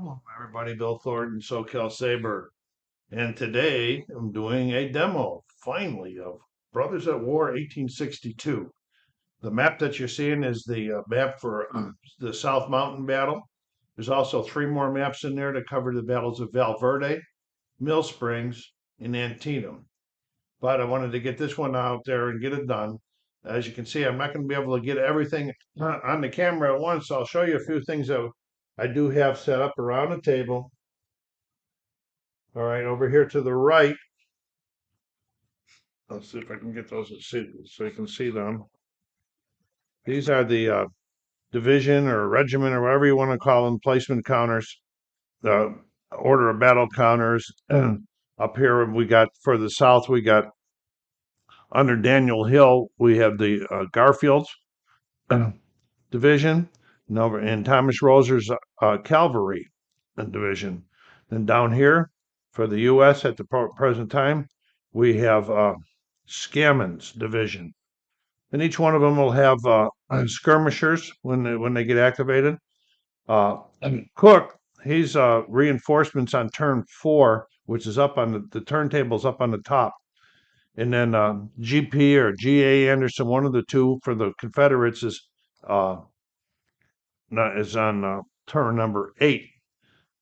Hello, everybody. Bill Thornton, SoCalSabre. And today I'm doing a demo, finally, of Brothers at War 1862. The map that you're seeing is the map for the South Mountain Battle. There's also three more maps in there to cover the battles of Valverde, Mill Springs, and Antietam. But I wanted to get this one out there and get it done. As you can see, I'm not going to be able to get everything on the camera at once. So I'll show you a few things that I do have set up around the table. All right, over here to the right, let's see if I can get those so you can see them. These are the division or regiment or whatever you want to call them, placement counters, the order of battle counters. Up here, we got for the south, we got under Daniel Hill, we have the Garfield's division, and Thomas Roser's cavalry division. Then down here, for the U.S. at the present time, we have Scammon's division, and each one of them will have skirmishers when they get activated. Cook, he's reinforcements on turn 4, which is up on the turntable's up on the top, and then GP or GA Anderson, one of the two for the Confederates uh, is on turn number 8.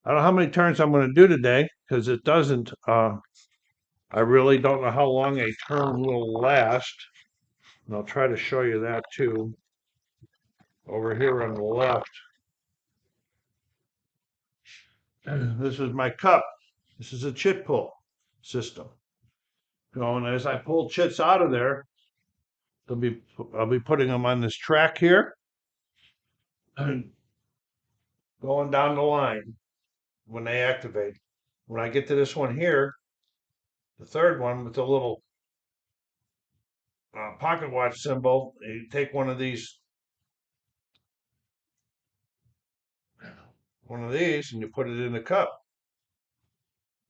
I don't know how many turns I'm going to do today because it doesn't. I really don't know how long a turn will last. And I'll try to show you that too. Over here on the left. This is my cup. This is a chit pull system. And as I pull chits out of there, I'll be putting them on this track here and going down the line when they activate. When I get to this one here, the third one with the little pocket watch symbol, you take one of these and you put it in the cup.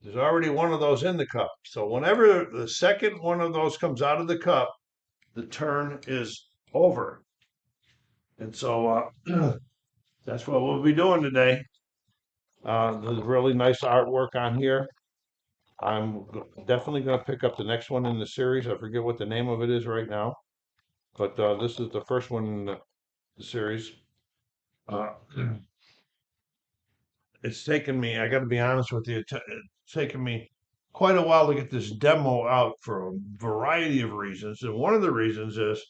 There's already one of those in the cup. So whenever the second one of those comes out of the cup, the turn is over. And so that's what we'll be doing today. There's really nice artwork on here. I'm definitely going to pick up the next one in the series. I forget what the name of it is right now, but this is the first one in the series. It's taken me, I got to be honest with you, it's taken me quite a while to get this demo out for a variety of reasons. And one of the reasons is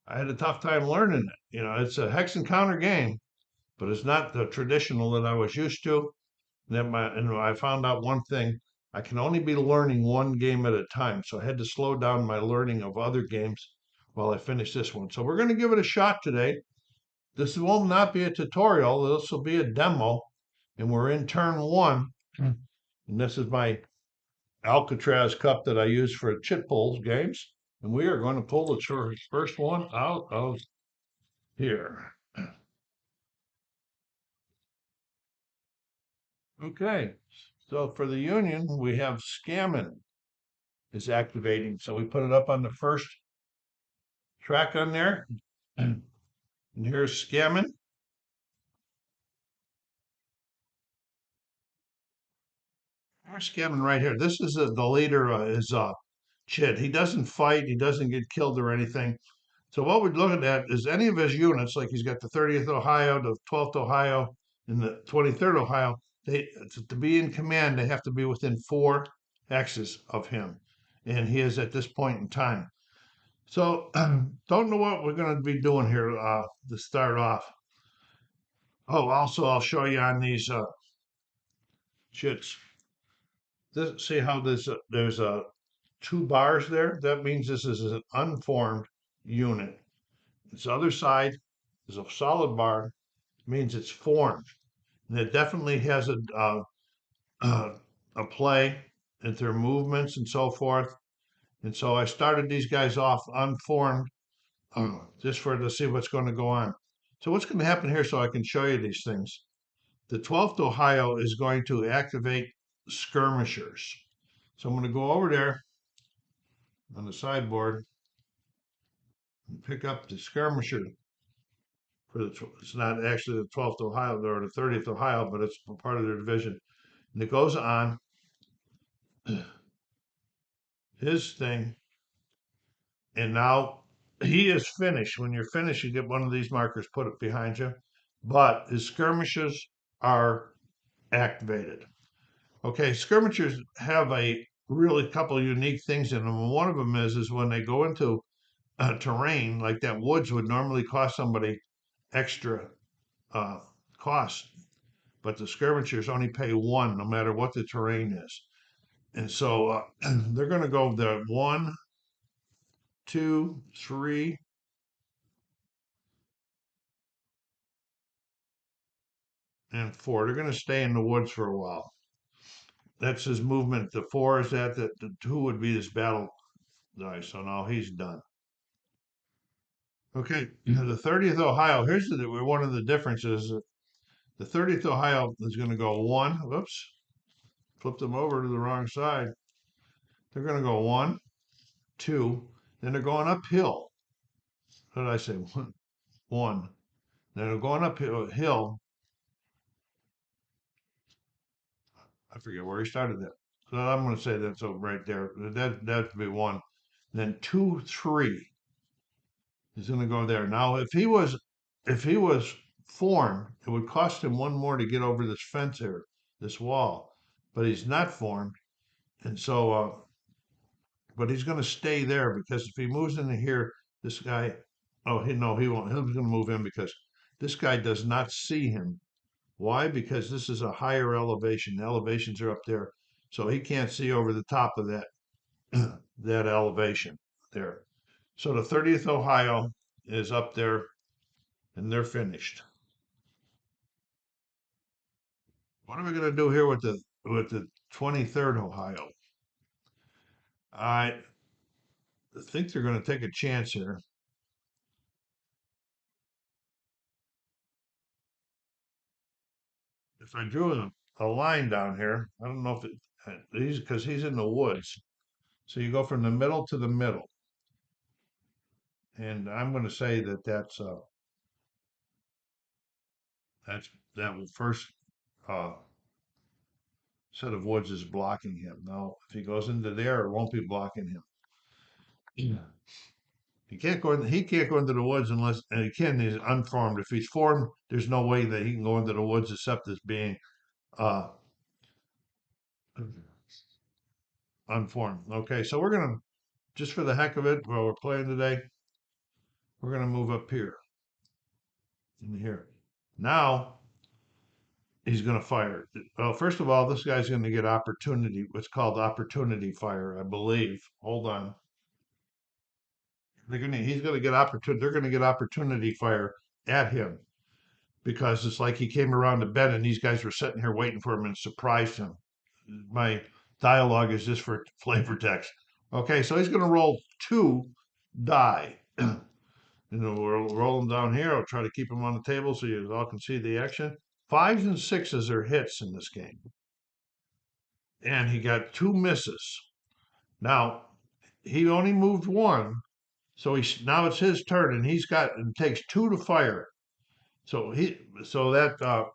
I had a tough time learning it. You know, it's a hex and counter game, but it's not the traditional that I was used to. And I found out one thing, I can only be learning one game at a time. So I had to slow down my learning of other games while I finish this one. So we're going to give it a shot today. This will not be a tutorial. This will be a demo. And we're in turn 1. And this is my Alcatraz cup that I use for chit pulls games. And we are going to pull the first one out of here. Okay, so for the Union, we have Scammon is activating. So we put it up on the first track on there. And here's Scammon. Here's Scammon right here. This is the leader is Chid. He doesn't fight. He doesn't get killed or anything. So what we're looking at is any of his units, like he's got the 30th Ohio, the 12th Ohio, and the 23rd Ohio. To be in command, they have to be within 4 X's of him, and he is at this point in time. So don't know what we're going to be doing here to start off. Oh, also I'll show you on these chits. See how there's 2 bars there? That means this is an unformed unit. This other side is a solid bar, means it's formed. And it definitely has a play in their movements and so forth. And so I started these guys off unformed just to see what's going to go on. So what's going to happen here so I can show you these things. The 12th Ohio is going to activate skirmishers. So I'm going to go over there on the sideboard and pick up the skirmisher it's not actually the 12th Ohio or the 30th Ohio, but it's part of their division. And it goes on his thing, and now he is finished. When you're finished, you get one of these markers, put it behind you. But his skirmishes are activated. Okay, skirmishers have a really couple of unique things in them. And one of them is when they go into terrain like that, woods would normally cost somebody extra uh, cost, but the skirmishers only pay one no matter what the terrain is. And so they're going to go the 1, 2, 3, and 4. They're going to stay in the woods for a while. That's his movement. The 4 is that. The 2 would be his battle dice. So now he's done. Okay, the 30th Ohio. Here's one of the differences. The 30th Ohio is going to go 1. Whoops, flipped them over to the wrong side. They're going to go 1, 2. Then they're going uphill. What did I say? 1, 1. Then they're going uphill. I forget where he started that. So I'm going to say that's right there. That'd be 1. Then 2, 3. He's going to go there. Now, if he was formed, it would cost him 1 more to get over this fence here, this wall. But he's not formed, and so but he's going to stay there because if he moves into here, this guy, oh, he won't. He's going to move in because this guy does not see him. Why? Because this is a higher elevation. The elevations are up there, so he can't see over the top of that that elevation there. So the 30th Ohio is up there, and they're finished. What are we going to do here with the 23rd Ohio? I think they're going to take a chance here. If I drew a line down here, I don't know if he's because he's in the woods. So you go from the middle to the middle, and I'm going to say that's that first uh, set of woods is blocking him. Now, if he goes into there, it won't be blocking him. Yeah. He can't go in. He can't go into the woods unless, and he can. He's unformed. If he's formed, there's no way that he can go into the woods except as being uh, unformed. Okay, so we're gonna just for the heck of it, while we're playing today, we're gonna move up here in here. Now he's gonna fire. Well, first of all, this guy's gonna get opportunity. What's called opportunity fire, I believe. Hold on. He's gonna get opportunity. They're gonna get opportunity fire at him because it's like he came around the bend and these guys were sitting here waiting for him and surprised him. My dialogue is just for flavor text. Okay, so he's going to roll 2 die. We'll roll them down here. I'll try to keep them on the table so you all can see the action. 5s and 6s are hits in this game. And he got 2 misses. Now, he only moved 1. So now it's his turn and and takes 2 to fire. So that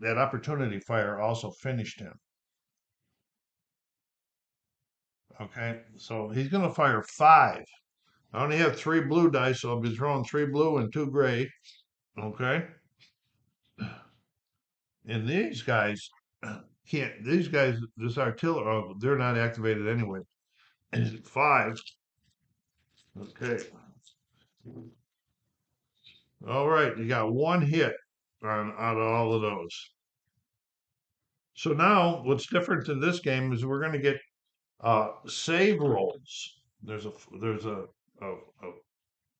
opportunity fire also finished him. Okay, so he's going to fire 5. I only have 3 blue dice, so I'll be throwing 3 blue and 2 gray. Okay, and these guys can't. These guys, this artillery, they're not activated anyway. 5. Okay. All right, you got 1 hit out of all of those. So now, what's different in this game is we're going to get save rolls. There's a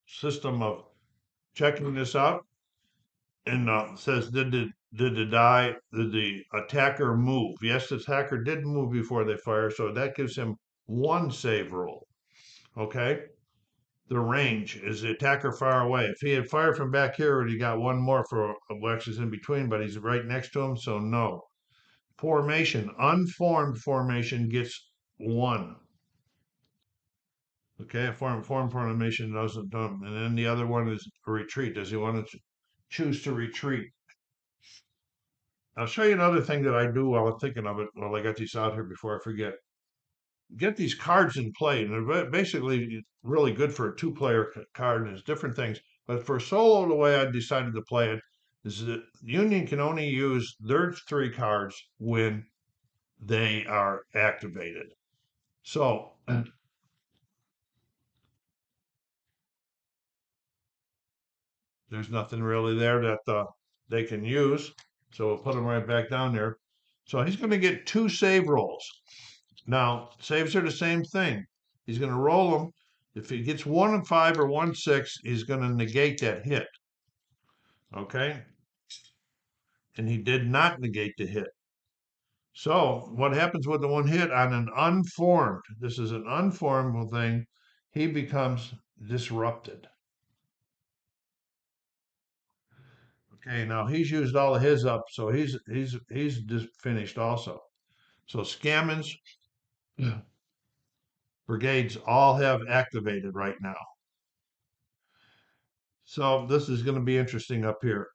system of checking this out, and says did the attacker move? Yes, the attacker did move before they fire, so that gives him 1 save roll. Okay. The range is the attacker far away. If he had fired from back here, he got 1 more for Alexis in between, but he's right next to him, so no. Formation, unformed formation gets 1. Okay, a formed formation doesn't, and then the other one is a retreat. Does he want to choose to retreat. I'll show you another thing that I do while I'm thinking of it, while I got these out here before I forget. Get these cards in play, and they're basically really good for a two-player card, and there's different things. But for solo, the way I decided to play it is that Union can only use their three cards when they are activated. So there's nothing really there that they can use. So we'll put them right back down there. So he's going to get two save rolls. Now, saves are the same thing. He's going to roll them. If he gets 1 and 5 or 1 6, he's going to negate that hit. Okay? And he did not negate the hit. So what happens with the one hit on an unformed, this is an unformed thing, he becomes disrupted. Okay, now he's used all of his up, so he's just finished also. So Scammons brigades all have activated right now. So this is going to be interesting up here.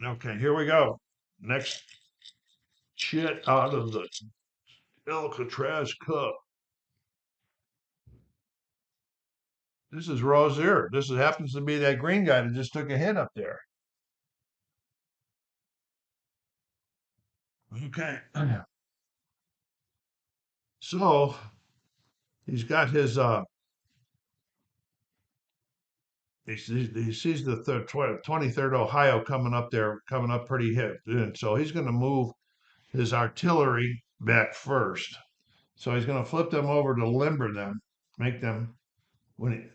Okay, here we go. Next shit out of the Alcatraz Cup. This is Rozier. This happens to be that green guy that just took a hit up there. Okay. So he's got his he sees the 23rd Ohio coming up there, coming up pretty hit. And so he's going to move his artillery back first. So he's going to flip them over to limber them, make them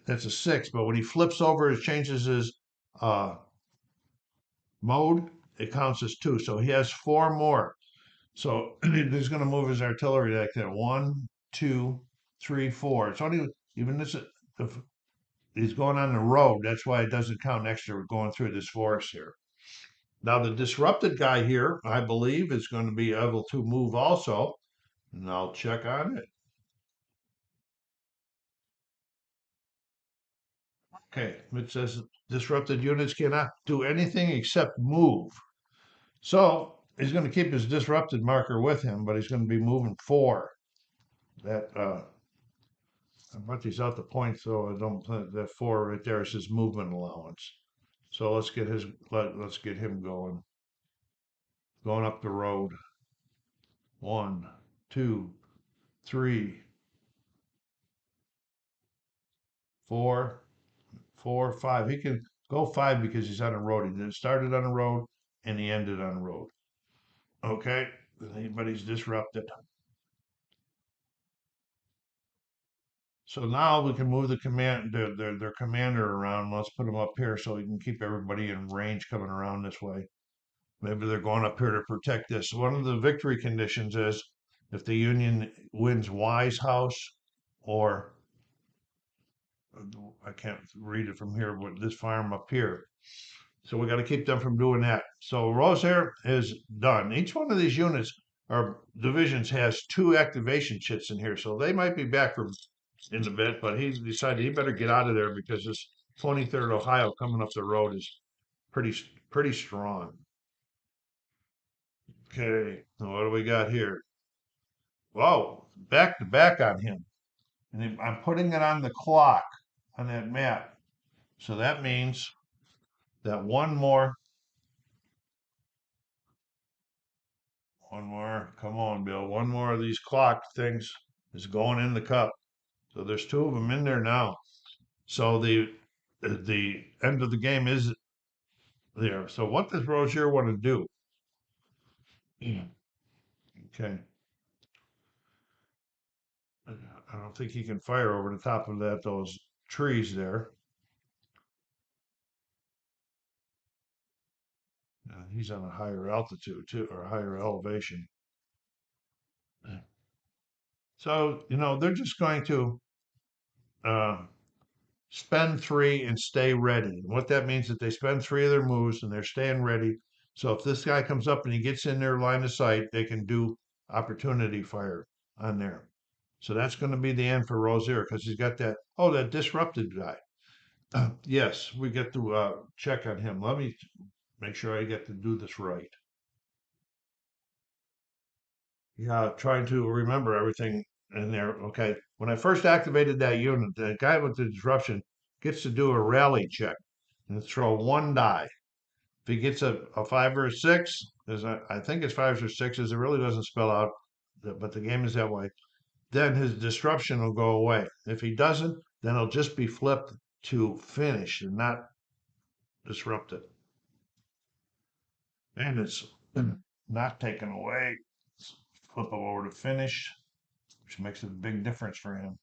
that's a 6, but when he flips over, it changes his uh, mode. It counts as 2, so he has 4 more. So he's going to move his artillery like that. 1, 2, 3, 4. It's only even this. If he's going on the road, that's why it doesn't count extra going through this forest here. Now the disrupted guy here, I believe, is going to be able to move also, and I'll check on it. Okay, it says disrupted units cannot do anything except move. So he's going to keep his disrupted marker with him, but he's going to be moving 4. That I brought these out the point so I don't put that 4 right there is his movement allowance. So let's get let's get him going up the road. 1, 2, 3, 4, 4, 5. He can go 5 because he's on a road. He started on a road and he ended on a road. Okay, but he's disrupted. So now we can move the their commander around. Let's put him up here so we can keep everybody in range coming around this way. Maybe they're going up here to protect this. One of the victory conditions is if the Union wins Wise House or I can't read it from here, but this farm up here. So we got to keep them from doing that. So Rosehair is done. Each one of these units or divisions has 2 activation chits in here. So they might be back from in a bit, but he decided he better get out of there because this 23rd Ohio coming up the road is pretty strong. Okay, now what do we got here? Whoa, back to back on him. And I'm putting it on the clock on that map. So that means that one more, come on, Bill, one more of these clock things is going in the cup. So there's 2 of them in there now. So the end of the game is there. So what does Rozier want to do? Okay. I don't think he can fire over the top of those trees there. He's on a higher altitude too, or higher elevation. So, they're just going to uh, spend 3 and stay ready. And what that means is that they spend 3 of their moves and they're staying ready. So if this guy comes up and he gets in their line of sight, they can do opportunity fire on there. So that's going to be the end for Rozier because he's got that disrupted guy. Yes, we get to check on him. Let me make sure I get to do this right. Yeah, trying to remember everything in there. Okay. When I first activated that unit, the guy with the disruption gets to do a rally check and throw one die. If he gets a five or a six, I think it's fives or sixes, it really doesn't spell out, but the game is that way. Then his disruption will go away. If he doesn't, then it'll just be flipped to finish and not disrupted. And it's not taken away. Flip him over to finish, which makes a big difference for him.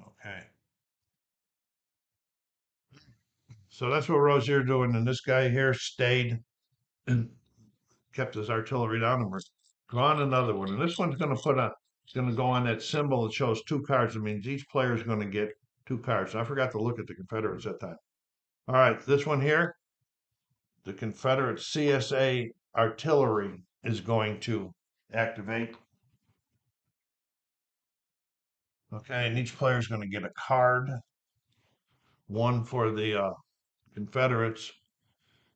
Okay. So that's what Rozier doing, and this guy here stayed and kept his artillery down, and we're on another one. And this one's going to go on that symbol that shows two cards. It means each player is going to get two cards. I forgot to look at the Confederates that time. All right, this one here, the Confederate CSA artillery is going to activate. Okay, and each player is going to get a card. One for the Confederates.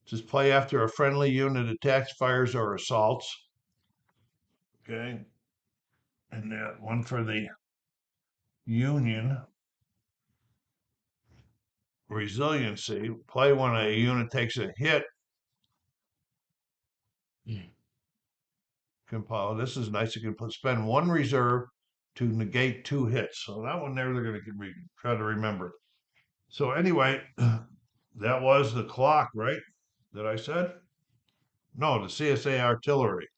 Just play after a friendly unit attacks, fires, or assaults. Okay. And that one for the Union. Resiliency. Play when a unit takes a hit. Compile. This is nice. You can spend one reserve to negate two hits. So that one there, they're going to try to remember. So anyway, that was the clock, right? That I said? No, the CSA artillery.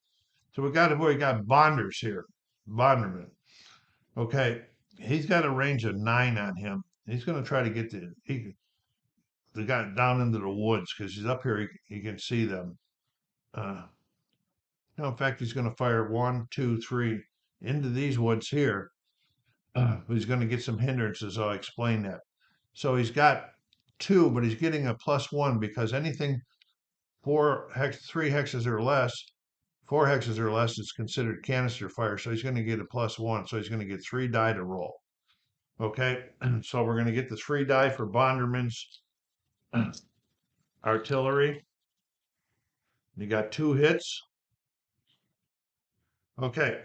So we got Bonders here. Bonderman. Okay. He's got a range of 9 on him. He's going to try to get the guy down into the woods because he's up here. He can see them. No, in fact, he's going to fire 1, 2, 3 into these woods here. He's going to get some hindrances. I'll explain that. So he's got 2, but he's getting a +1 because anything 3 hexes or less, 4 hexes or less is considered canister fire. So he's going to get a +1. So he's going to get 3 die to roll. Okay, so we're going to get the 3 die for Bonderman's artillery. You got 2 hits. Okay.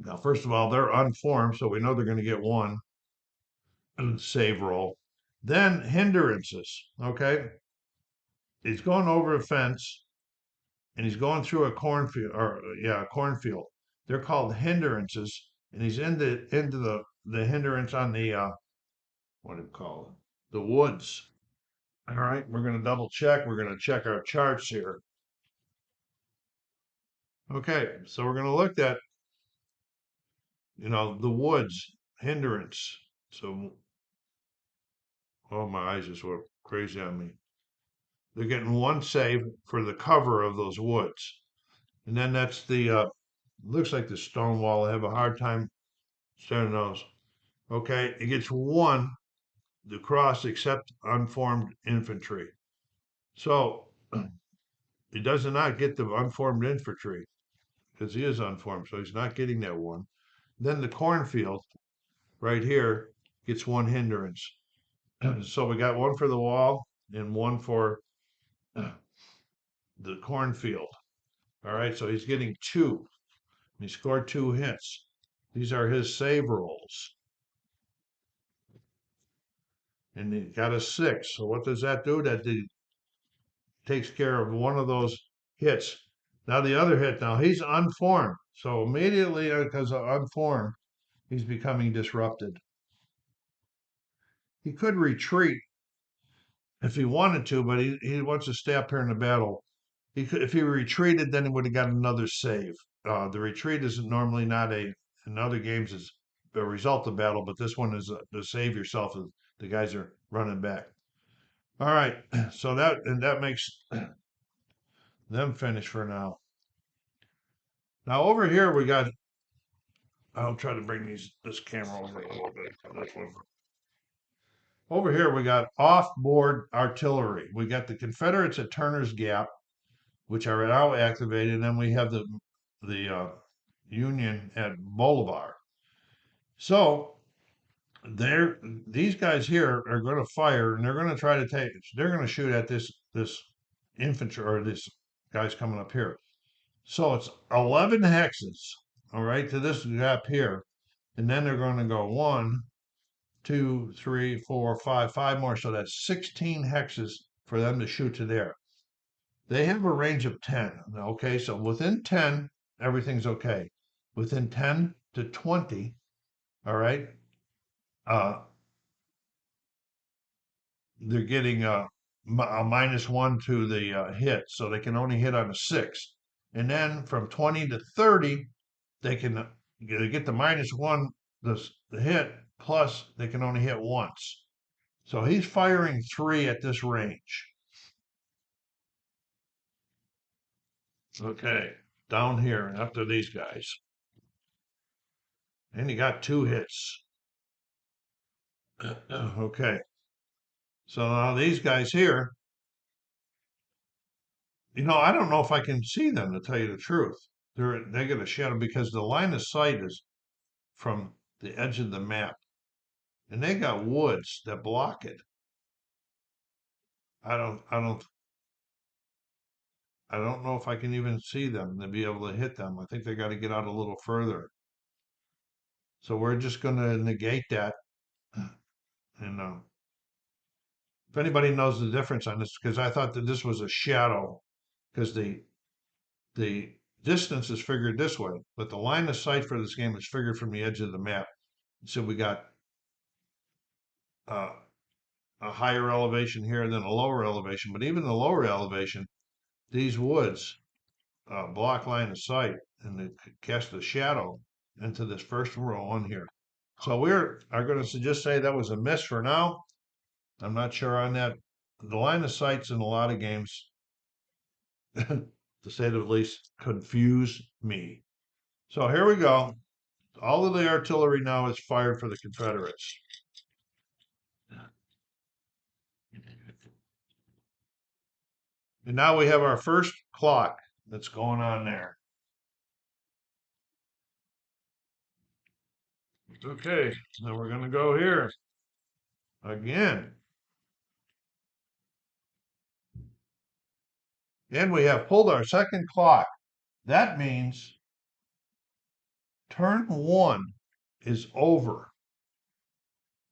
Now, first of all, they're unformed, so we know they're going to get 1 save roll. Then hindrances. Okay. He's going over a fence and he's going through a cornfield a cornfield. They're called hindrances, and he's into the hindrance on the what do you call it? The woods. All right, we're going to double check. We're going to check our charts here. Okay, so we're going to look at, the woods hindrance. So, oh, my eyes just went crazy on me. They're getting 1 save for the cover of those woods. And then that's the, looks like the stone wall. I have a hard time starting those. Okay, it gets 1 to cross except unformed infantry. So, he does not get the unformed infantry because he is unformed, so he's not getting that 1. Then the cornfield right here gets 1 hindrance. So we got 1 for the wall and 1 for the cornfield. All right, so he's getting 2. He scored 2 hits. These are his save rolls. And he got a 6. So what does that do? That takes care of 1 of those hits. Now the other hit, now he's unformed. So immediately, because of unformed, he's becoming disrupted. He could retreat if he wanted to, but he wants to stay up here in the battle. If he retreated, then he would have got another save. The retreat is normally not in other games is a result of battle, but this one is to save yourself as the guys are running back. All right, so that makes them finish for now. Now over here we got. I'll try to bring this camera over a little bit. Over here we got off-board artillery. We got the Confederates at Turner's Gap, which are now activated, and then we have the Union at Bolivar. So these guys here are going to fire, and they're going to try to take. They're going to shoot at this infantry or this guy's coming up here. So it's 11 hexes, all right, to this gap here, and then they're going to go 1, 2, 3, 4, 5, 5 more. So that's 16 hexes for them to shoot to there. They have a range of 10. Okay, so within 10, everything's okay. Within 10 to 20, all right, uh, they're getting a -1 to the hit, so they can only hit on a 6. And then from 20 to 30, they can they get the -1, the hit, plus they can only hit once. So he's firing 3 at this range. Okay, down here after these guys. And he got 2 hits. Okay, so now these guys here, I don't know if I can see them, to tell you the truth. They get a shadow because the line of sight is from the edge of the map, and they got woods that block it. I don't I don't I don't know if I can even see them to be able to hit them. I think they got to get out a little further. So we're just going to negate that. And if anybody knows the difference on this, because I thought that this was a shadow, because the distance is figured this way, but the line of sight for this game is figured from the edge of the map. So we got uh, a higher elevation here than a lower elevation, but even the lower elevation, these woods block line of sight and they cast a shadow into this first row on here. So we are going to just say that was a miss for now. I'm not sure on that. The line of sight's in a lot of games, to say the least, confuse me. So here we go. All of the artillery now is fired for the Confederates. And now we have our first clock that's going on there. Okay, now we're going to go here again. And we have pulled our second clock. That means turn 1 is over.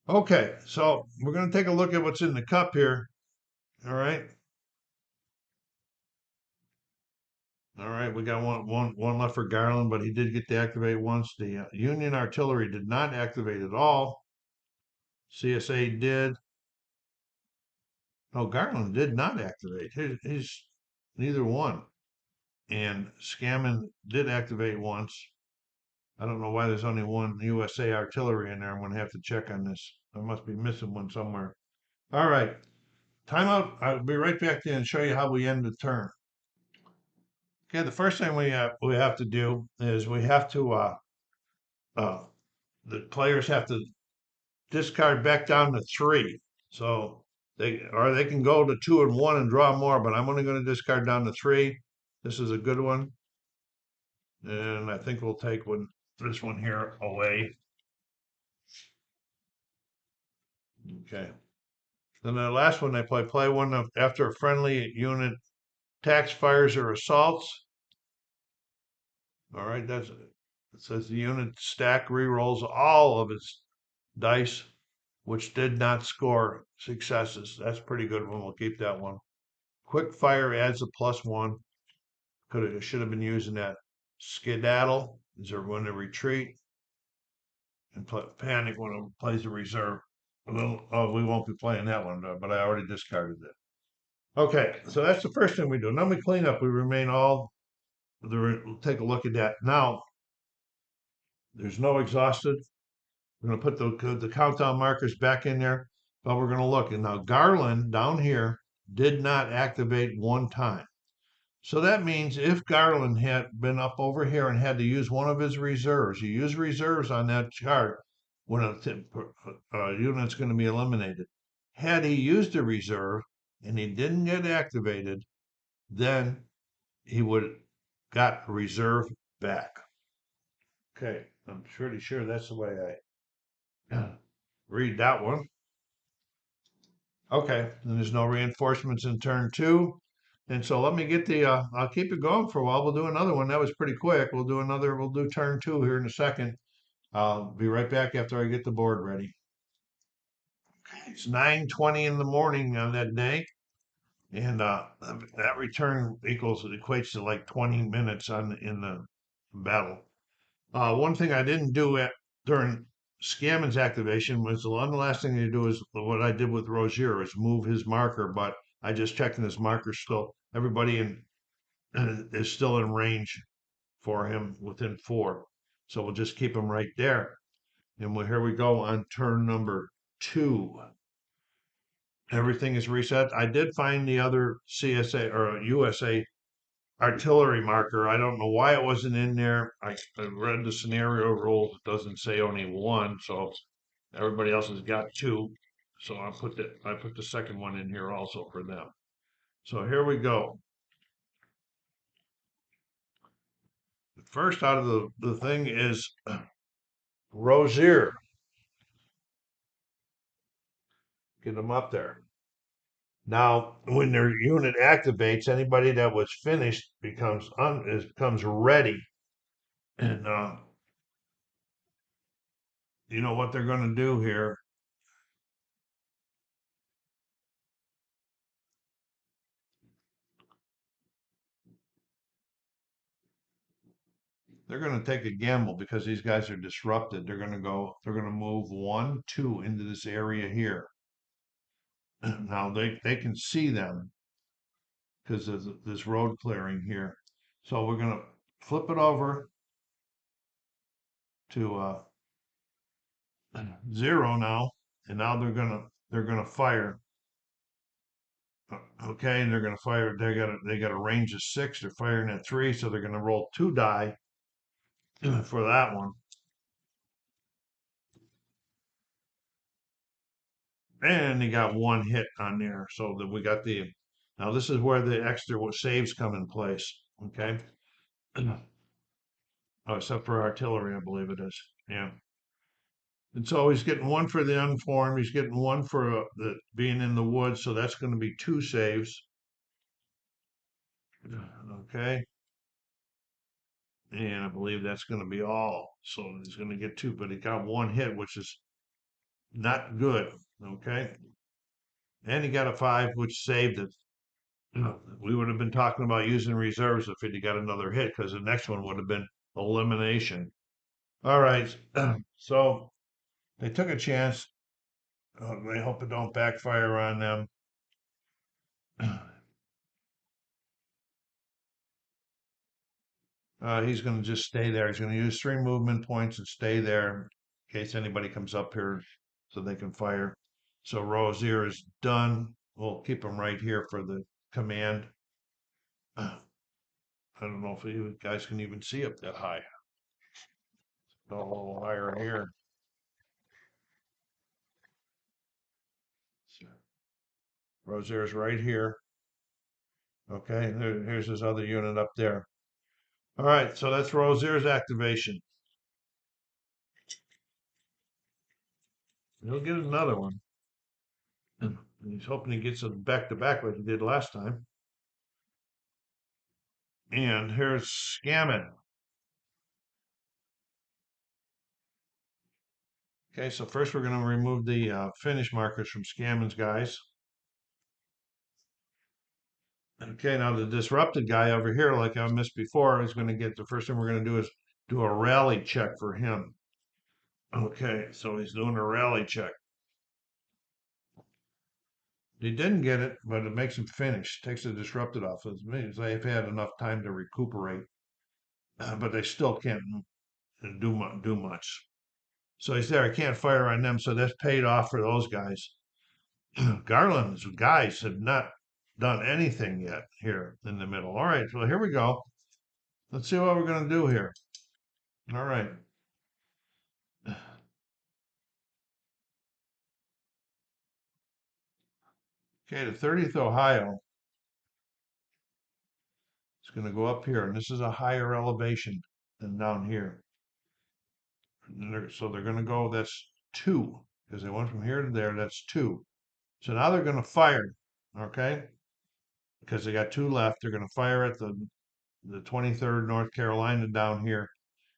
Okay, so we're going to take a look at what's in the cup here. All right. All right, we got one left for Garland, but he did get to activate once. The Union artillery did not activate at all. CSA did. No, Garland did not activate. He's neither one. And Scammon did activate once. I don't know why there's only one USA artillery in there. I'm going to have to check on this. I must be missing one somewhere. All right. Timeout. I'll be right back there and show you how we end the turn. Okay, the first thing we have to do is we have to the players have to discard back down to 3. So they can go to 2 and 1 and draw more, but I'm only going to discard down to 3. This is a good one, and I think we'll take this one here away. Okay. Then the last one they play one after a friendly unit attacks, fires, or assaults. All right, it says the unit stack re-rolls all of its dice, which did not score successes. That's a pretty good one. We'll keep that one. Quick fire adds a +1. Should have been using that. Skedaddle is when to retreat, and panic when it plays a reserve. Oh, we won't be playing that one, but I already discarded it. Okay, so that's the first thing we do. Then we clean up. We remain all. We'll take a look at that now. There's no exhausted. We're going to put the countdown markers back in there, but we're going to look. And now Garland down here did not activate one time. So that means if Garland had been up over here and had to use one of his reserves, you use reserves on that chart when a unit's going to be eliminated. Had he used a reserve and he didn't get activated, then he would got reserve back. Okay, I'm pretty sure that's the way read that one. Okay, and there's no reinforcements in turn two. And so let me get the, I'll keep it going for a while. We'll do another one. That was pretty quick. We'll do turn two here in a second. I'll be right back after I get the board ready. It's 9:20 in the morning on that day. And that return equates to like 20 minutes in the battle. One thing I didn't do during Scammond's activation was the last thing to do is what I did with Rozier is move his marker, but I just checked and his marker still, everybody is still in range for him within 4. So we'll just keep him right there. And here we go on turn number 2. Everything is reset. I did find the other CSA or USA artillery marker. I don't know why it wasn't in there. I read the scenario rules. It doesn't say only one, so everybody else has got 2. So I put the second one in here also for them. So here we go. First out of the thing is Rozier. Get them up there. Now, when their unit activates, anybody that was finished becomes ready. And you know what they're going to do here? They're going to take a gamble because these guys are disrupted. They're going to move 1, 2 into this area here. Now they can see them because of this road clearing here. So we're going to flip it over to 0 now, and now they're gonna fire. Okay, and they're gonna fire. They got a range of 6. They're firing at 3, so they're gonna roll 2 die for that one. And they got 1 hit on there, so that we got the. Now this is where the extra saves come in place. Okay. Oh, except for artillery, I believe it is. Yeah. And so he's getting 1 for the unformed. He's getting 1 for the being in the woods. So that's going to be 2 saves. Okay. And I believe that's going to be all. So he's going to get 2, but he got 1 hit, which is not good. Okay. And he got a 5, which saved it. We would have been talking about using reserves if he'd got another hit because the next one would have been elimination. All right. So they took a chance. I hope it don't backfire on them. He's going to just stay there. He's going to use 3 movement points and stay there in case anybody comes up here so they can fire. So Rozier is done. We'll keep him right here for the command. I don't know if you guys can even see up that high. Go a little higher here. Rozier's right here. Okay, here's his other unit up there. All right, so that's Rozier's activation. He'll get another one. And he's hoping he gets it back to back like he did last time. And here's Scammon. Okay, so first we're going to remove the finish markers from Scammon's guys. Okay, now the disrupted guy over here, like I missed before, is going to get, the first thing we're going to do is do a rally check for him. Okay, so he's doing a rally check. He didn't get it, but it makes him finish. Takes the disrupted off. It means they've had enough time to recuperate, but they still can't do much. So he's there. I can't fire on them, so that's paid off for those guys. Garland's guys have not done anything yet here in the middle. All right, well, here we go. Let's see what we're going to do here. All right. Okay, the 30th Ohio is going to go up here, and this is a higher elevation than down here. So they're going to go, that's 2. because they went from here to there. That's two. So now they're going to fire, okay? Because they got two left. They're going to fire at the 23rd North Carolina down here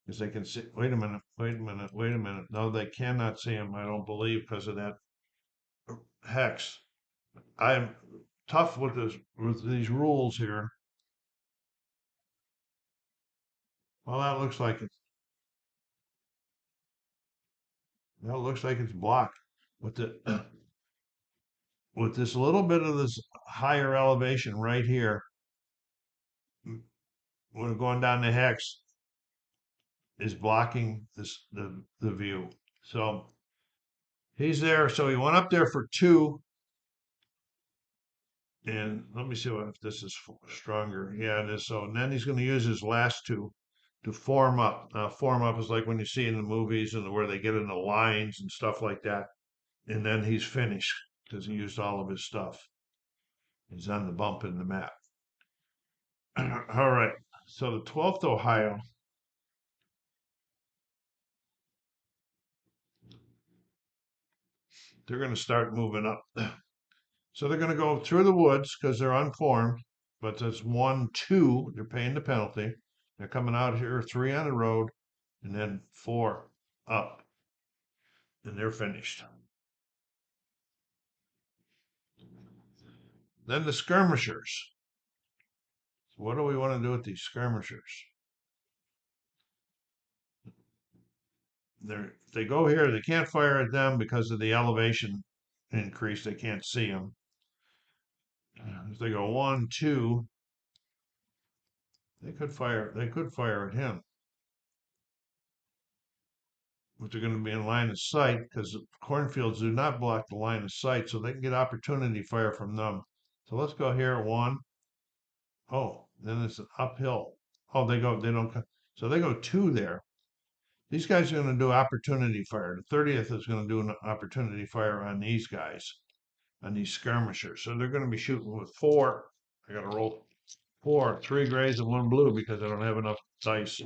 because they can see. Wait a minute. Wait a minute. Wait a minute. No, they cannot see them. I don't believe because of that hex. I'm tough with this with these rules here. Well, that looks like it's blocked with the with this little bit of this higher elevation right here. We're going down the hex is blocking the view. So he's there. So he went up there for two. And let me see if this is stronger. Yeah, it is. So and then he's going to use his last two to form up. Form up is like when you see in the movies and where they get in the lines and stuff like that. And then he's finished because he used all of his stuff. He's on the bump in the map. All right. So the 12th Ohio, they're going to start moving up. So they're going to go through the woods because they're unformed. But that's one, two. They're paying the penalty. They're coming out here, three on the road, and then four up. And they're finished. Then the skirmishers. What do we want to do with these skirmishers? They go here. They can't fire at them because of the elevation increase. They can't see them. If they go one, two, they could fire. They could fire at him, but they're going to be in line of sight because cornfields do not block the line of sight, so they can get opportunity fire from them. So let's go here. One. Oh, then it's an uphill. Oh, they go. They don't. So they go two there. These guys are going to do opportunity fire. The 30th is going to do an opportunity fire on these guys, on these skirmishers. So they're going to be shooting with four. I got to roll four, three grays and one blue because I don't have enough dice.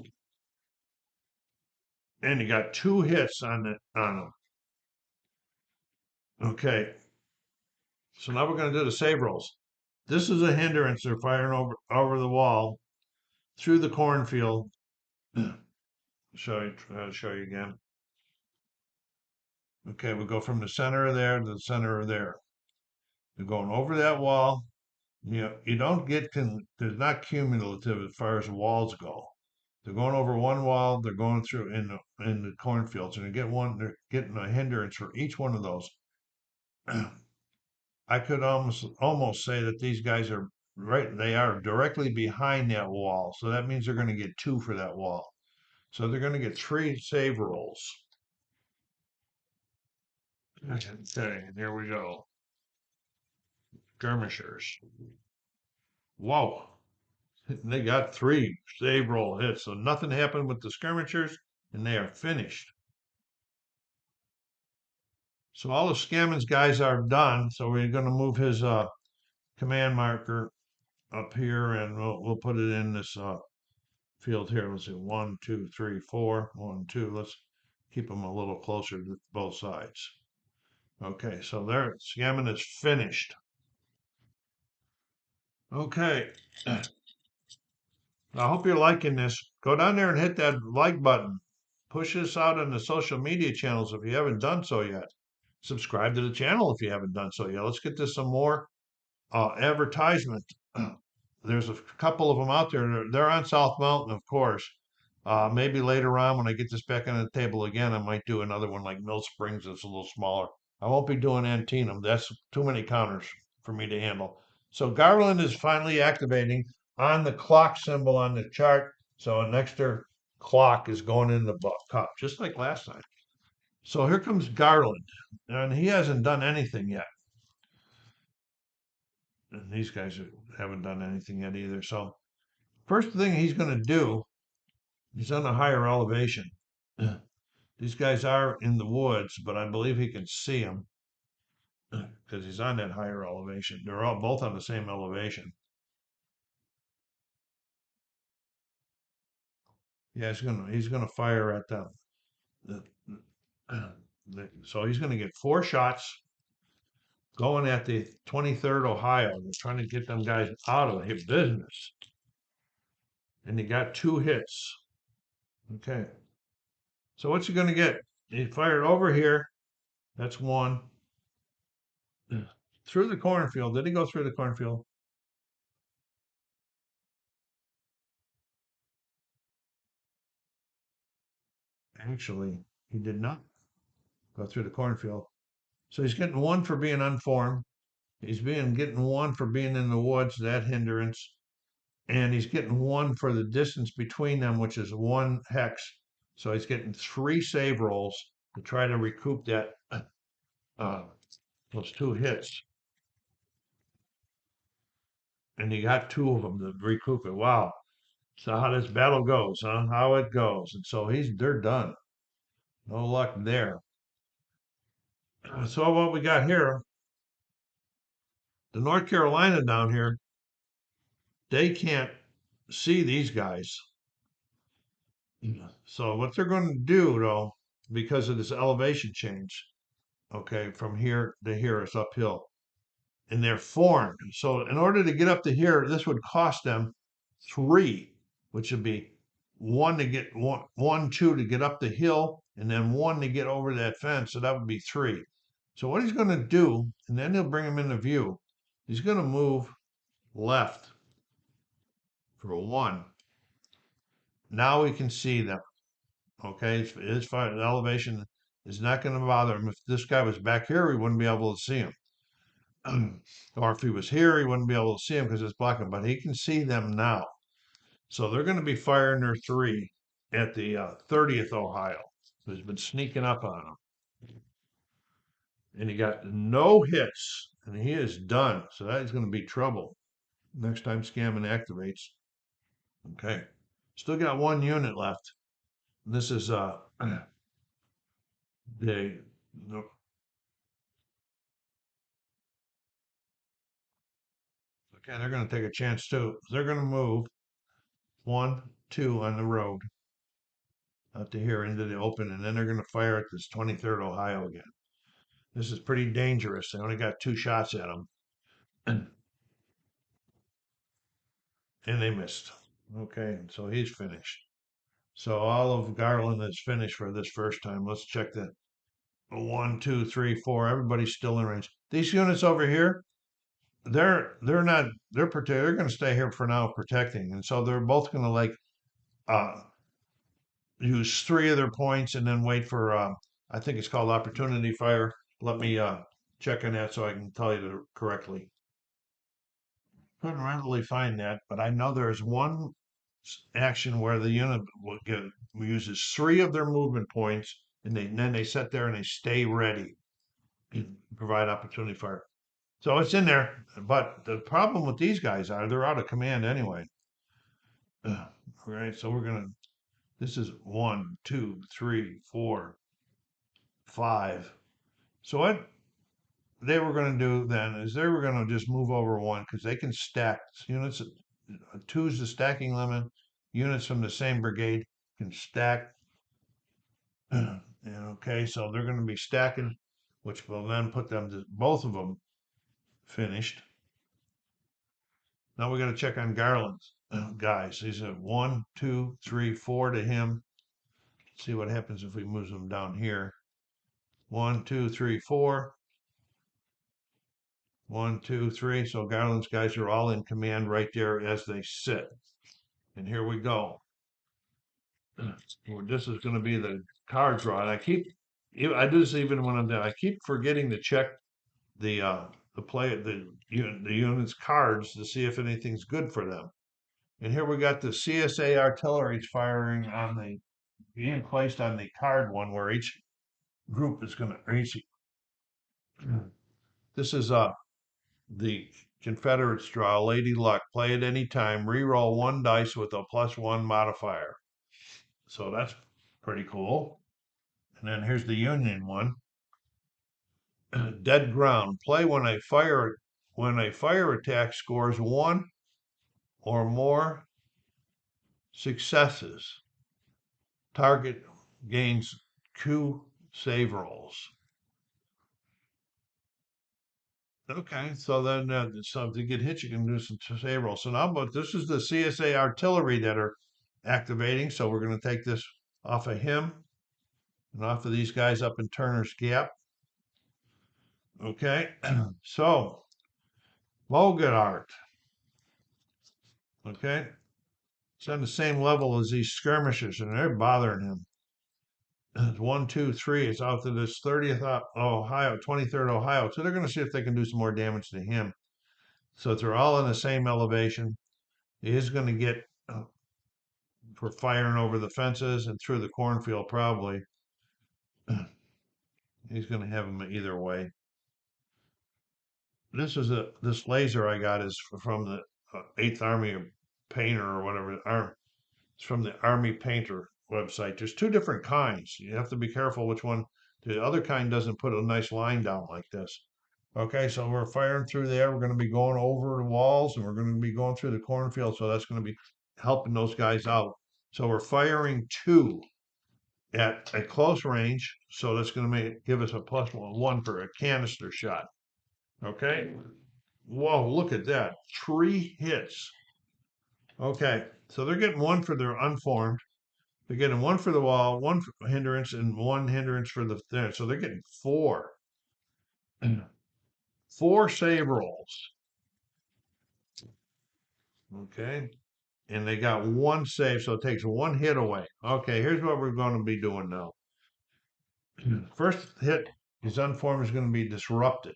And you got two hits on them. Okay, so now we're going to do the save rolls. This is a hindrance. They're firing over the wall through the cornfield. Show you again. Okay, we go from the center of there to the center of there. You're going over that wall. You don't get there's not cumulative as far as walls go. They're going over one wall. They're going through in the cornfields, and they're getting a hindrance for each one of those. I could almost say that these guys are right. They are directly behind that wall, so that means they're going to get two for that wall. So they're going to get three save rolls. Okay, here we go. Skirmishers. Whoa. They got three save roll hits, so nothing happened with the skirmishers, and they are finished. So all the Scammons guys are done. So we're going to move his command marker up here, and we'll put it in this field here. Let's see, 1, 2, 3, 4, 1, 2. Let's keep them a little closer to both sides. Okay, so there, Scammon is finished. Okay. I hope you're liking this. Go down there and hit that like button. Push this out on the social media channels if you haven't done so yet. Subscribe to the channel if you haven't done so yet. Let's get this some more advertisement. There's a couple of them out there. They're on South Mountain, of course. Maybe later on when I get this back on the table again, I might do another one like Mill Springs that's a little smaller. I won't be doing Antietam. That's too many counters for me to handle. So Garland is finally activating on the clock symbol on the chart. So an extra clock is going in the cup, just like last time. So here comes Garland, and he hasn't done anything yet. And these guys haven't done anything yet either. So first thing he's going to do, he's on a higher elevation. These guys are in the woods, but I believe he can see them because he's on that higher elevation. They're all both on the same elevation. Yeah, he's gonna fire at them. The So he's going to get 4 shots going at the 23rd Ohio. They're trying to get them guys out of the business. And he got 2 hits. Okay. So what's he going to get? He fired over here. That's 1. Through the cornfield. Did he go through the cornfield? Actually, he did not go through the cornfield. So he's getting 1 for being unformed. He's getting 1 for being in the woods, that hindrance. And he's getting 1 for the distance between them, which is 1 hex. So he's getting 3 save rolls to try to recoup that those 2 hits. And he got 2 of them to recoup it. Wow. So how this battle goes, huh? How it goes. And so they're done. No luck there. So what we got here, the North Carolina down here, they can't see these guys. So what they're going to do though, because of this elevation change, okay, from here to here is uphill, and they're formed. So in order to get up to here, this would cost them 3, which would be 1 to get 2 to get up the hill, and then 1 to get over that fence. So that would be 3. So what he's going to do, and then he'll bring them into view. He's going to move left for 1. Now we can see them. Okay, his elevation is not going to bother him. If this guy was back here, we wouldn't be able to see him. Or if he was here, he wouldn't be able to see him because it's blocking. But he can see them now. So they're going to be firing their 3 at the 30th Ohio, who's been sneaking up on him. And he got no hits, and he is done. So that is going to be trouble next time scamming activates. Okay, still got 1 unit left. This is the okay. They're going to take a chance too. They're going to move 1, 2 on the road out to here into the open, and then they're going to fire at this 23rd Ohio again. This is pretty dangerous. They only got 2 shots at them, and they missed. Okay, so he's finished. So all of Garland is finished for this first time. Let's check the 1, 2, 3, 4. Everybody's still in range. These units over here, they're not they're going to stay here for now protecting, and so they're both going to like uh use 3 of their points and then wait for I think it's called opportunity fire. Let me check on that so I can tell you correctly. Couldn't readily find that, but I know there's one action where the unit uses 3 of their movement points, and then they sit there and they stay ready and provide opportunity fire. So it's in there, but the problem with these guys are they're out of command anyway. All right, so this is 1, 2, 3, 4, 5. So what they were going to do then is they were going to just move over 1 because they can stack units. 2 is the stacking limit. Units from the same brigade can stack. Okay, so they're going to be stacking, which will then put them to both of them finished. Now we got to check on Garland's guys. He's at 1, 2, 3, 4 to him. See what happens if we move them down here. 1, 2, 3, 4. 1, 2, 3. So Garland's guys are all in command right there as they sit. And here we go. This is going to be the card draw. And I do this even when I'm done. I keep forgetting to check the unit's cards to see if anything's good for them. And here we got the CSA artillery's firing on being placed on the card one where each group is going to this is the Confederates draw Lady Luck. Play at any time. Reroll 1 dice with a +1 modifier. So that's pretty cool. And then here's the Union one. Dead ground. Play when a fire attack scores 1 or more successes. Target gains 2 save rolls. Okay, so then so to get hit, you can do some save rolls. So now, but this is the CSA artillery that are activating. So we're going to take this off of him and off of these guys up in Turner's Gap. Okay, so Bogart. Okay, it's on the same level as these skirmishers, and they're bothering him. It's 1, 2, 3. It's out to this 30th Ohio, 23rd Ohio. So they're going to see if they can do some more damage to him. So if they're all in the same elevation, he is going to get for firing over the fences and through the cornfield. Probably he's going to have them either way. This laser I got is from the 8th Army Painter or whatever. It's from the Army Painter website. There's two different kinds. You have to be careful which one. The other kind doesn't put a nice line down like this. Okay, so we're firing through there. We're going to be going over the walls and we're going to be going through the cornfield. So that's going to be helping those guys out. So we're firing 2 at a close range. So that's going to give us a +1 for a canister shot. Okay. Whoa, look at that. 3 hits. Okay, so they're getting 1 for their unformed. They're getting 1 for the wall, 1 for hindrance, and 1 hindrance for the there. So they're getting 4. 4 save rolls. Okay. And they got 1 save, so it takes 1 hit away. Okay, here's what we're going to be doing now. First hit, his unformed is going to be disrupted.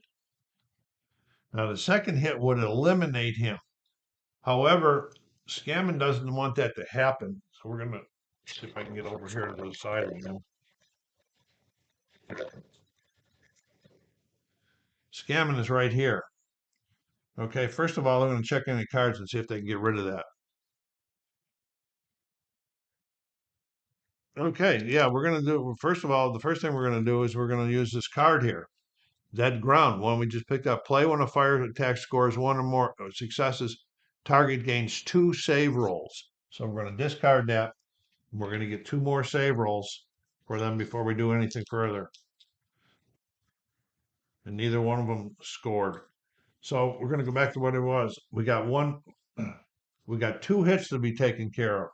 Now the second hit would eliminate him. However, Scammon doesn't want that to happen. So we're going to see if I can get over here to the side of him. Scammon is right here. Okay, first of all, I'm going to check any cards and see if they can get rid of that. Okay, yeah, we're going to do, first of all, the first thing we're going to do is we're going to use this card here. Dead ground, one we just picked up. Play when a fire attack scores 1 or more successes. Target gains 2 save rolls. So we're going to discard that. We're going to get 2 more save rolls for them before we do anything further. And neither one of them scored. So we're going to go back to what it was. We got 2 hits to be taken care of.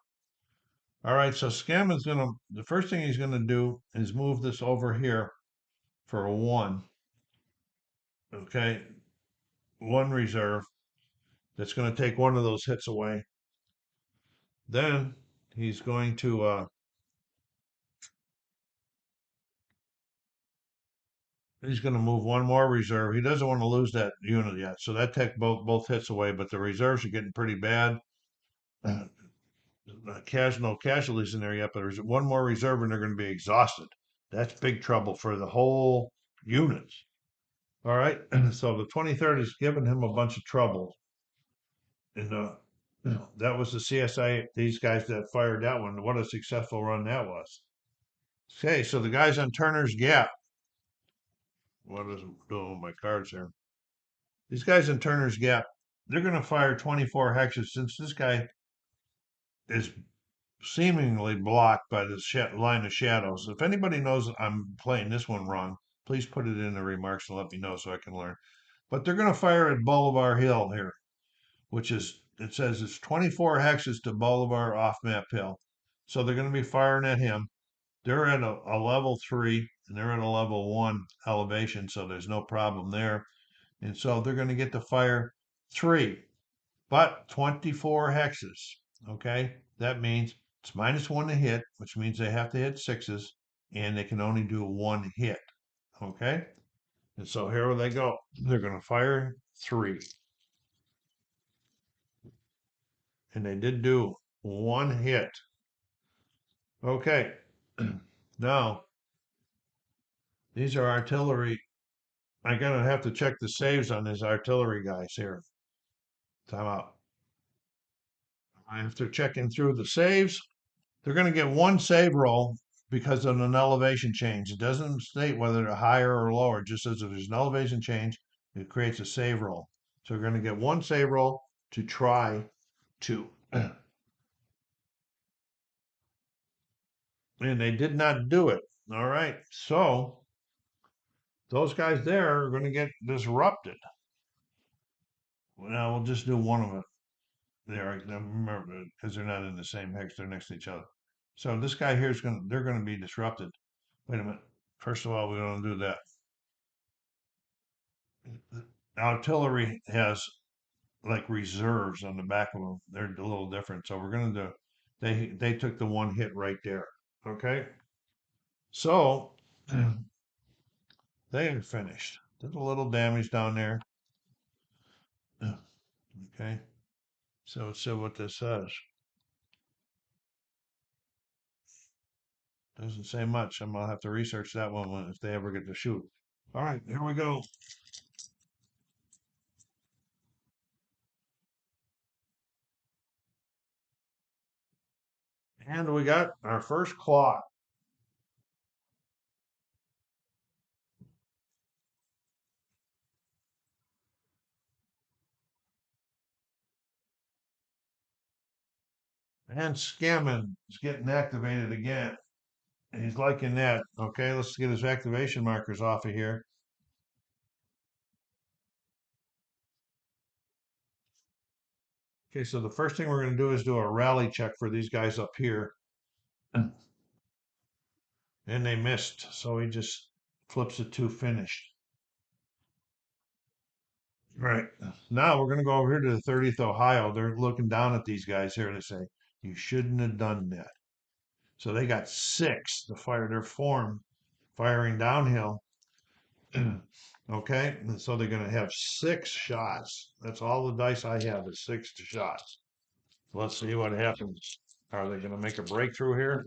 All right, so Scammon's the first thing he's gonna do is move this over here for a 1. Okay, 1 reserve. That's gonna take 1 of those hits away. Then he's going to move 1 more reserve. He doesn't want to lose that unit yet, so that takes both hits away. But the reserves are getting pretty bad. No casualties in there yet, but there's 1 more reserve and they're going to be exhausted. That's big trouble for the whole units. All right, so the 23rd is giving him a bunch of trouble. And that was the CSI, these guys that fired that one. What a successful run that was. Okay, so the guys on Turner's Gap. What is it doing with my cards here? These guys in Turner's Gap, they're going to fire 24 hexes since this guy is seemingly blocked by the line of shadows. If anybody knows I'm playing this one wrong, please put it in the remarks and let me know so I can learn. But they're going to fire at Boulevard Hill here, which is, it says it's 24 hexes to Boulevard off map hill. So they're going to be firing at him. They're at a level 3 and they're at a level 1 elevation, so there's no problem there. And so they're going to get to fire 3, but 24 hexes. Okay, that means it's -1 to hit, which means they have to hit 6s, and they can only do 1 hit. Okay, and so here they go. They're going to fire 3. And they did do 1 hit. Okay, now these are artillery. I'm gonna have to check the saves on these artillery guys here. Time out. After checking through the saves, they're gonna get 1 save roll because of an elevation change. It doesn't state whether they're higher or lower. It just says if there's an elevation change, it creates a save roll. So we're gonna get 1 save roll to try to. And they did not do it. All right. So those guys there are going to get disrupted. Now we'll just do one of it there. I remember because they're not in the same hex; they're next to each other. So this guy here is going. They're going to be disrupted. Wait a minute. First of all, we're going to do that. Artillery has like reserves on the back of them. They're a little different. So we're going to do. They took the one hit right there. Okay. So they are finished. There's a little damage down there. Okay. So let's see what this says. Doesn't say much. I'm gonna have to research that one if they ever get to shoot. All right, here we go. And we got our first clock. And Scammon is getting activated again. He's liking that. Okay, let's get his activation markers off of here. Okay, so the first thing we're going to do is do a rally check for these guys up here. And they missed, so he just flips it to finished. Right. Now we're going to go over here to the 30th Ohio. They're looking down at these guys here. They say, you shouldn't have done that. So they got 6 to fire their form, firing downhill. Okay. And so they're going to have 6 shots. That's all the dice I have is 6 shots. Let's see what happens. Are they going to make a breakthrough here?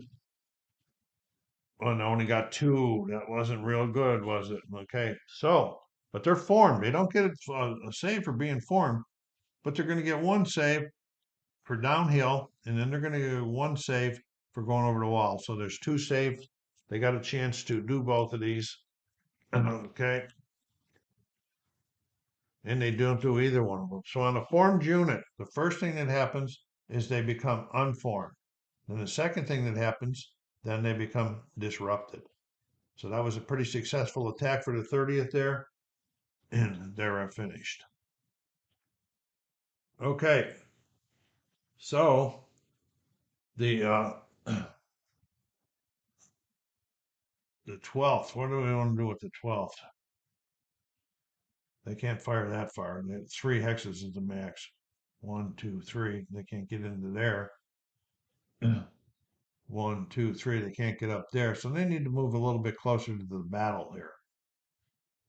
Well, I only got 2. That wasn't real good, was it? Okay. So, but they're formed. They don't get a save for being formed, but they're going to get 1 save for downhill, and then they're going to get 1 save for going over the wall. So there's 2 saves. They got a chance to do both of these. Okay. And they don't do either one of them. So on a formed unit, the first thing that happens is they become unformed. Then the second thing that happens, then they become disrupted. So that was a pretty successful attack for the 30th there. And they're finished. Okay. So the the 12th, what do we want to do with the 12th? They can't fire that far. 3 hexes is the max. 1, 2, 3. They can't get into there. 1, 2, 3. They can't get up there. So they need to move a little bit closer to the battle here.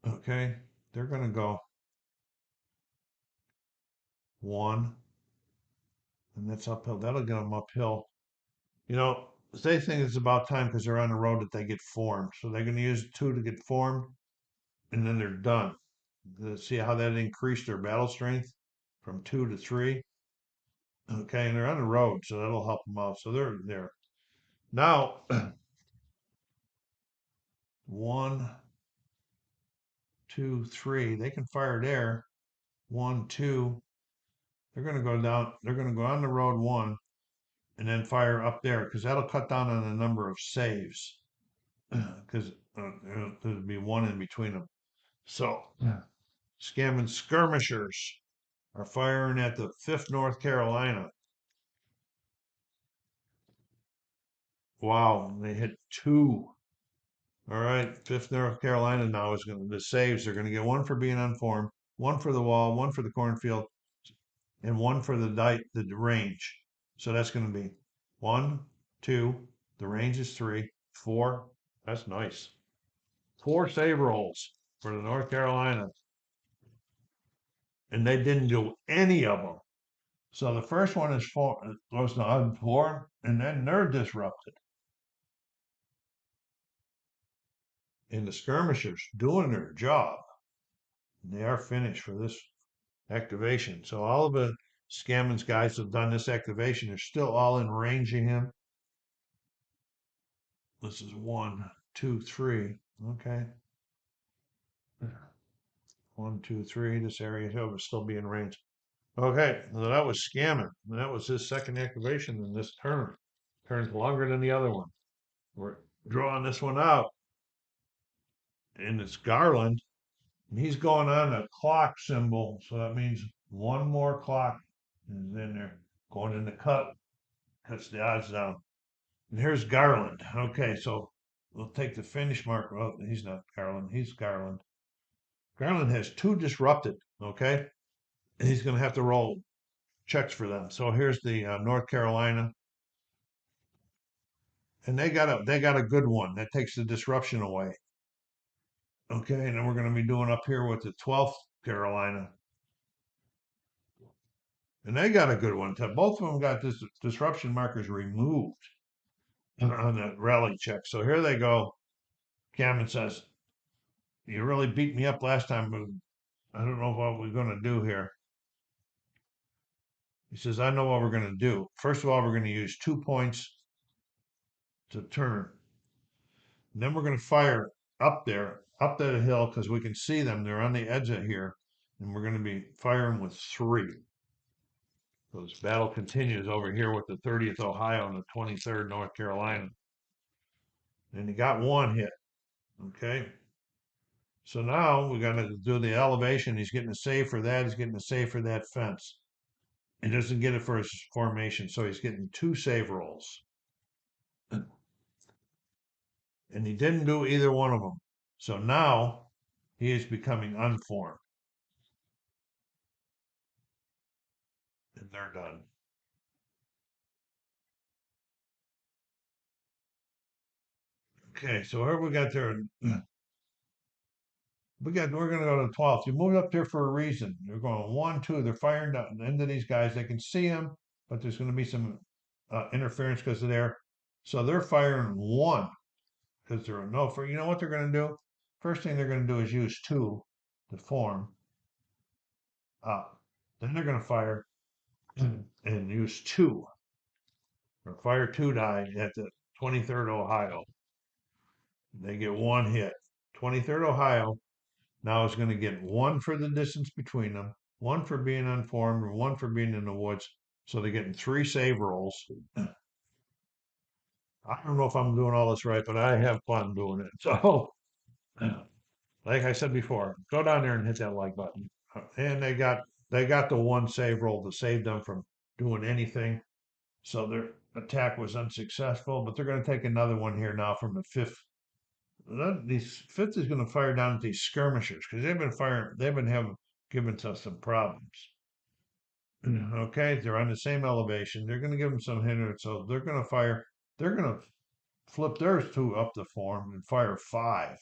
Okay. They're going to go 1. And that's uphill. That'll get them uphill. You know, they think it's about time because they're on the road that they get formed. So they're going to use 2 to get formed. And then they're done. See how that increased their battle strength from 2 to 3? Okay, and they're on the road, so that'll help them out. So they're there. Now, 1, 2, 3. They can fire there. 1, 2. They're going to go down. They're going to go on the road 1, and then fire up there because that'll cut down on the number of saves. Because there'll be 1 in between them. So, scamming skirmishers are firing at the 5th North Carolina. Wow, they hit 2. All right, 5th North Carolina now is going to, the saves, they're going to get 1 for being unformed, 1 for the wall, 1 for the cornfield, and 1 for the range. So that's going to be 1, 2, the range is 3, 4. That's nice. 4 save rolls for the North Carolina. And they didn't do any of them. So the first one is 4, goes to unformed, and then they're disrupted. And the skirmishers doing their job. They are finished for this activation. So all of the Scammons guys have done this activation. They're still all in range of him. This is 1, 2, 3. Okay. 1, 2, 3. This area here will still be in range. Okay, well, that was Scammon. That was his second activation in this turn. Turns longer than the other one. drawing this one out, and it's Garland, and he's going on a clock symbol, so that means one more clock is in there, going in the cut, cuts the odds down. And here's Garland. Okay, so we'll take the finish mark. Well, he's not Garland, he's Garland. Garland has two disrupted, okay? And he's going to have to roll checks for them. So here's the North Carolina, and they got a good one that takes the disruption away. Okay, and then we're going to be doing up here with the 12th Carolina, and they got a good one. Both of them got this disruption markers removed on the rally check. So here they go. Cameron says, "You really beat me up last time, but I don't know what we're going to do here." He says, "I know what we're going to do. First of all, we're going to use 2 points to turn. And then we're going to fire up there, up that hill, because we can see them. They're on the edge of here. And we're going to be firing with 3. So this battle continues over here with the 30th Ohio and the 23rd North Carolina. And he got 1 hit. Okay. So now we're going to do the elevation. He's getting a save for that. He's getting a save for that fence. He doesn't get it for his formation. So he's getting 2 save rolls. And he didn't do either one of them. So now he is becoming unformed. And they're done. Okay, so here we got there. We're gonna go to the 12th. You moved up there for a reason. They're going 1, 2. They're firing down the end of these guys. They can see them, but there's going to be some interference because of there. So they're firing 1 because they're no for. You know what they're going to do? First thing they're going to do is use 2 to form up. Then they're going to fire and use 2 or fire 2 die at the 23rd Ohio. They get 1 hit. 23rd Ohio now is going to get 1 for the distance between them, 1 for being unformed, and 1 for being in the woods. So they're getting 3 save rolls. I don't know if I'm doing all this right, but I have fun doing it. So, like I said before, go down there and hit that like button. And they got the 1 save roll to save them from doing anything. So their attack was unsuccessful, but they're going to take another one here now from the 5th. These 5th is going to fire down at these skirmishers because they've been giving us some problems. Okay, they're on the same elevation. They're going to give them some hindrance, so they're going to fire. They're going to flip theirs 2 up the form and fire 5.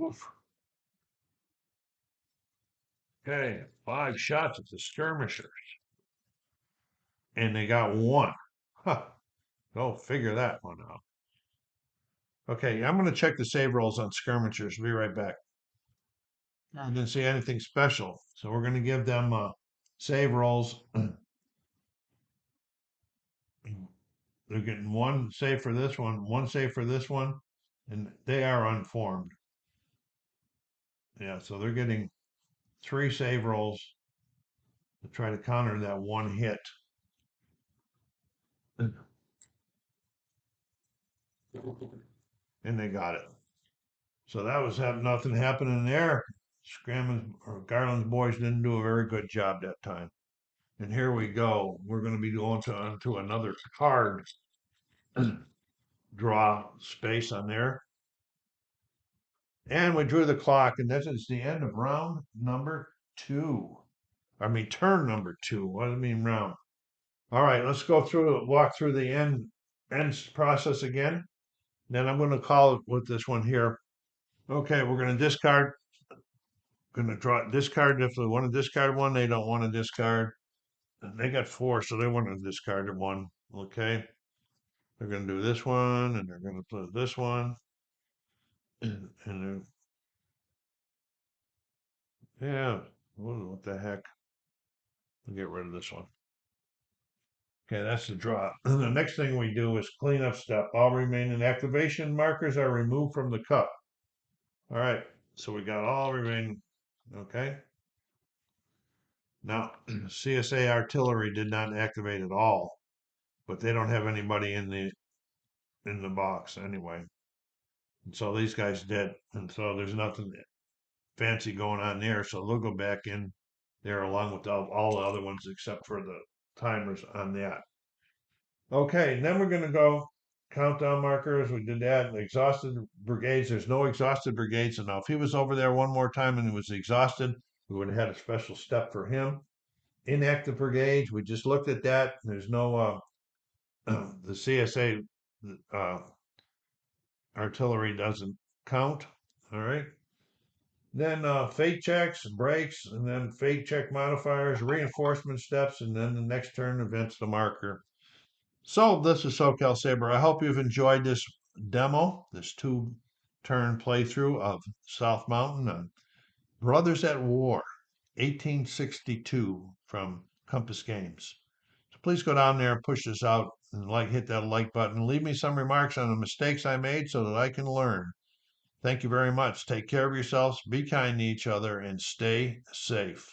Oof. Okay, 5 shots at the skirmishers, and they got 1. Huh. Go figure that one out. Okay, I'm going to check the save rolls on skirmishers. Be right back. I didn't see anything special, so we're going to give them save rolls. They're getting 1 save for this one, 1 save for this one, and they are unformed. Yeah, so they're getting 3 save rolls to try to counter that 1 hit. And they got it. So that was nothing happening there. Garland's boys didn't do a very good job that time. And here we go. We're going to be going on to another card draw space on there. And we drew the clock, and this is the end of round number 2. I mean, turn number 2. What do I mean round? All right, let's walk through the end process again. Then I'm going to call it with this one here. Okay, we're going to discard. Going to draw discard. If they want to discard 1, they don't want to discard. They got 4, so they want to discard 1. Okay, they're going to do this one, and they're going to put this one, and yeah, what the heck? We'll get rid of this one. Okay, that's the draw. The next thing we do is cleanup step. All remaining activation markers are removed from the cup. All right, so we got all remaining. Okay. Now, CSA artillery did not activate at all, but they don't have anybody in the in the box anyway. And so these guys did. And so there's nothing fancy going on there. So they'll go back in there along with all the other ones except for the timers on that. Okay, then we're going to go countdown markers. We did that. Exhausted brigades. There's no exhausted brigades. And now, if he was over there one more time and he was exhausted, we would have had a special step for him. Inactive brigades. We just looked at that. There's no the CSA uh, artillery doesn't count. All right. Then fate checks, breaks, and then fate check modifiers, reinforcement steps, and then the next turn events the marker. So this is SoCalSabre. I hope you've enjoyed this demo, this 2-turn playthrough of South Mountain on Brothers at War, 1862 from Compass Games. So please go down there and push this out and hit that like button. Leave me some remarks on the mistakes I made so that I can learn. Thank you very much. Take care of yourselves, be kind to each other, and stay safe.